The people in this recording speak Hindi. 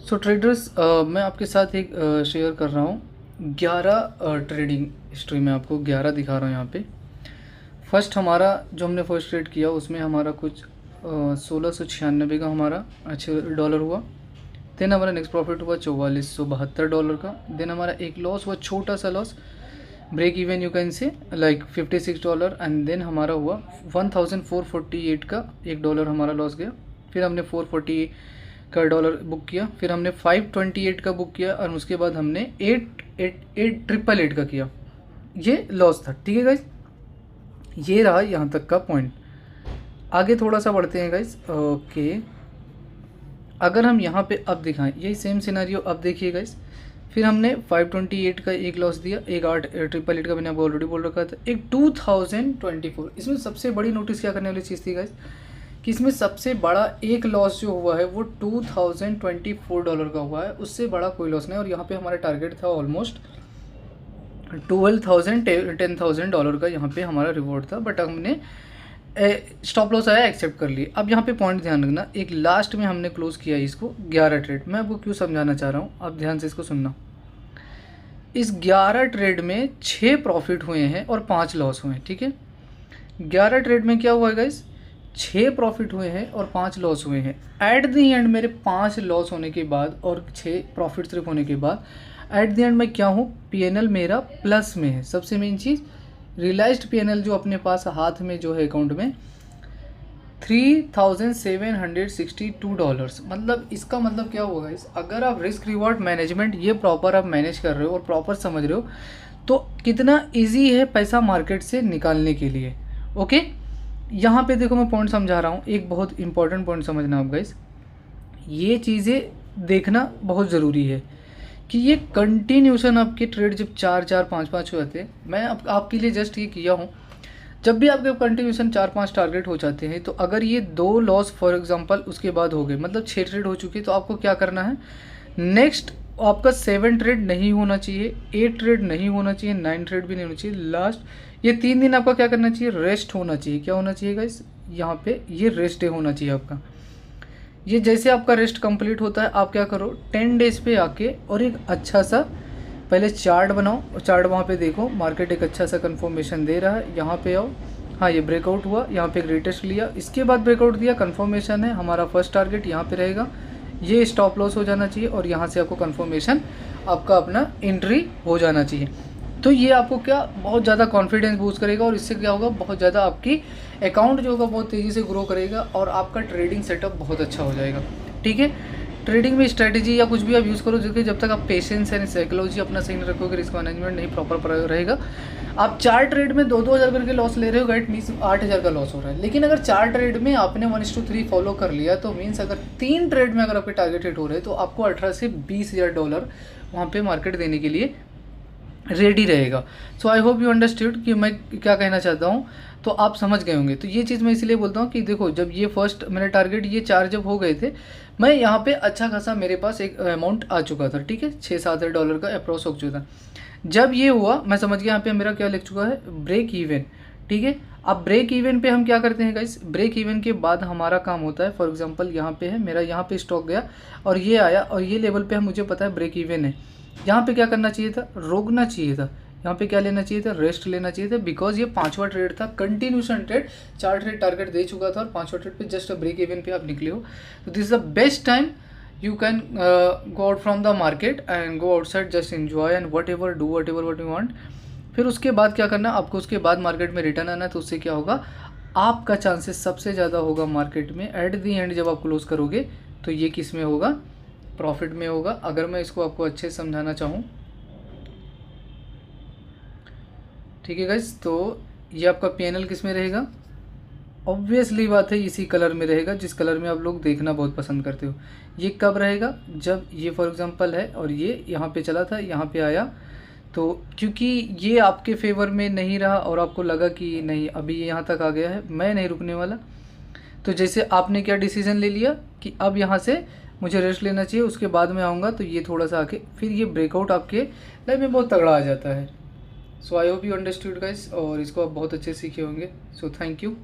सो ट्रेडर्स, मैं आपके साथ एक शेयर कर रहा हूँ 11 ट्रेडिंग हिस्ट्री में। आपको 11 दिखा रहा हूँ यहाँ पे। फर्स्ट हमारा जो हमने फर्स्ट ट्रेड किया उसमें हमारा कुछ 1696 का हमारा अच्छे डॉलर हुआ। देन हमारा नेक्स्ट प्रॉफिट हुआ $4472 का। देन हमारा एक लॉस हुआ, छोटा सा loss, break even you can say, like $56। And then हमारा हुआ 1448 का $1 हमारा लॉस गया। फिर हमने 440 का डॉलर बुक किया। फिर हमने 528 का बुक किया और उसके बाद हमने 888 का किया। ये लॉस था, ठीक है गाइज। ये रहा यहाँ तक का पॉइंट। आगे थोड़ा सा बढ़ते हैं गाइज। ओके, अगर हम यहाँ पे अब दिखाएं यही सेम सिनेरियो, अब देखिए गाइज। फिर हमने 528 का एक लॉस दिया, एक 888 का मैंने आपको ऑलरेडी बोल रखा था, एक 2024। इसमें सबसे बड़ी नोटिस क्या करने वाली चीज़ थी गाइज कि इसमें सबसे बड़ा एक लॉस जो हुआ है वो $2024 का हुआ है। उससे बड़ा कोई लॉस नहीं। और यहाँ पे हमारा टारगेट था ऑलमोस्ट 10,000 का यहाँ पे हमारा रिवॉर्ड था, बट हमने स्टॉप लॉस आया, एक्सेप्ट कर लिए। अब यहाँ पे पॉइंट ध्यान रखना, एक लास्ट में हमने क्लोज किया इसको 11 ट्रेड। मैं आपको क्यों समझाना चाह रहा हूँ, आप ध्यान से इसको सुनना। इस 11 ट्रेड में 6 प्रॉफिट हुए हैं और 5 लॉस हुए हैं, ठीक है। 11 ट्रेड में क्या हुआ है गाइस, 6 प्रॉफिट हुए हैं और 5 लॉस हुए हैं। एट दी एंड मेरे 5 लॉस होने के बाद और 6 प्रॉफिट सिर्फ होने के बाद एट दी एंड मैं क्या हूँ, पीएनएल मेरा प्लस में है। सबसे मेन चीज़, रियलाइज्ड पीएनएल जो अपने पास हाथ में जो है अकाउंट में $3,762। मतलब इसका मतलब क्या होगा इस, अगर आप रिस्क रिवॉर्ड मैनेजमेंट ये प्रॉपर आप मैनेज कर रहे हो और प्रॉपर समझ रहे हो तो कितना इजी है पैसा मार्केट से निकालने के लिए। ओके, यहाँ पे देखो मैं पॉइंट समझा रहा हूँ, एक बहुत इंपॉर्टेंट पॉइंट समझना आप गाइस। ये चीज़ें देखना बहुत ज़रूरी है कि ये कंटिन्यूशन आपके ट्रेड जब 4-4, 5-5 हो जाते हैं। मैं आपके लिए जस्ट ये किया हूँ, जब भी आपके कंटिन्यूशन 4-5 टारगेट हो जाते हैं तो अगर ये 2 लॉस फॉर एग्जांपल उसके बाद हो गए, मतलब 6 ट्रेड हो चुकी है, तो आपको क्या करना है, नेक्स्ट आपका 7 ट्रेड नहीं होना चाहिए, 8 ट्रेड नहीं होना चाहिए, 9 ट्रेड भी नहीं होना चाहिए। लास्ट ये 3 दिन आपका क्या करना चाहिए, रेस्ट होना चाहिए। क्या होना चाहिए गाइस, यहाँ पे ये रेस्ट डे होना चाहिए आपका। ये जैसे आपका रेस्ट कंप्लीट होता है, आप क्या करो 10 डेज पे आके और एक अच्छा सा पहले चार्ट बनाओ और चार्ट वहाँ पे देखो, मार्केट एक अच्छा सा कंफर्मेशन दे रहा है, यहाँ पे आओ। हाँ, ये ब्रेकआउट हुआ, यहाँ पे एक रिटेस्ट लिया, इसके बाद ब्रेकआउट दिया, कंफर्मेशन है, हमारा फर्स्ट टारगेट यहाँ पे रहेगा, ये स्टॉप लॉस हो जाना चाहिए और यहाँ से आपको कंफर्मेशन आपका अपना एंट्री हो जाना चाहिए। तो ये आपको क्या बहुत ज़्यादा कॉन्फिडेंस बूस्ट करेगा और इससे क्या होगा, बहुत ज़्यादा आपकी अकाउंट जो होगा बहुत तेज़ी से ग्रो करेगा और आपका ट्रेडिंग सेटअप बहुत अच्छा हो जाएगा, ठीक है। ट्रेडिंग में स्ट्रेटेजी या कुछ भी आप यूज़ करो, जो कि जब तक आप पेशेंस एंड साइकोलॉजी अपना सही नहीं रखोगे, रिस्क मैनेजमेंट नहीं प्रॉपर रहेगा, आप 4 ट्रेड में 2-2 हज़ार करके लॉस ले रहे हो, गाइट मीन्स 8,000 का लॉस हो रहा है। लेकिन अगर 4 ट्रेड में आपने 1:3 फॉलो कर लिया तो मीन्स अगर 3 ट्रेड में अगर आपके टारगेट हिट हो रहे हैं तो आपको 18 से $20,000 वहाँ पे मार्केट देने के लिए रेडी रहेगा। सो आई होप यू अंडरस्टूड कि मैं क्या कहना चाहता हूँ, तो आप समझ गए होंगे। तो ये चीज़ मैं इसलिए बोलता हूँ कि देखो, जब ये फर्स्ट मेरे टारगेट ये 4 जब हो गए थे, मैं यहाँ पे अच्छा खासा मेरे पास एक अमाउंट आ चुका था, ठीक है, $6-7 का अप्रोच हो चुका था। जब ये हुआ मैं समझ गया यहाँ पे मेरा क्या लिख चुका है, ब्रेक इवन, ठीक है। अब ब्रेक इवन पे हम क्या करते हैं गाइस, ब्रेक इवन के बाद हमारा काम होता है, फॉर एग्जांपल यहाँ पे है मेरा, यहाँ पे स्टॉक गया और ये आया और ये लेवल पे मुझे पता है ब्रेक इवन है, यहाँ पे क्या करना चाहिए था, रोकना चाहिए था। यहाँ पे क्या लेना चाहिए था, रेस्ट लेना चाहिए था, बिकॉज ये 5वां ट्रेड था, कंटिन्यूशन ट्रेड, 4 ट्रेड टारगेट दे चुका था और 5वां ट्रेड पे जस्ट ब्रेक इवन पे आप निकले हो। तो this is the best time you can go out from the market and go outside, just enjoy and what ever do what ever what you want. फिर उसके बाद क्या करना आपको, उसके बाद मार्केट में रिटर्न आना है, तो उससे क्या होगा, आपका चांसेस सबसे ज़्यादा होगा मार्केट में एट दी एंड जब आप क्लोज करोगे तो ये किस में होगा, प्रॉफिट में होगा। अगर मैं इसको आपको अच्छे से समझाना चाहूँ, ठीक है गाइस, तो ये आपका पीएनएल किस में रहेगा, ऑब्वियसली बात है इसी कलर में रहेगा, जिस कलर में आप लोग देखना बहुत पसंद करते हो। ये कब रहेगा, जब ये फॉर एग्जांपल है और ये यहाँ पे चला था, यहाँ पे आया, तो क्योंकि ये आपके फेवर में नहीं रहा और आपको लगा कि नहीं अभी ये यहाँ तक आ गया है, मैं नहीं रुकने वाला, तो जैसे आपने क्या डिसीजन ले लिया कि अब यहाँ से मुझे रेस्ट लेना चाहिए, उसके बाद में आऊँगा, तो ये थोड़ा सा आके फिर ये ब्रेकआउट आपके लाइफ में बहुत तगड़ा आ जाता है। So I hope you understood guys, और इसको आप बहुत अच्छे से सीखे होंगे। So thank you.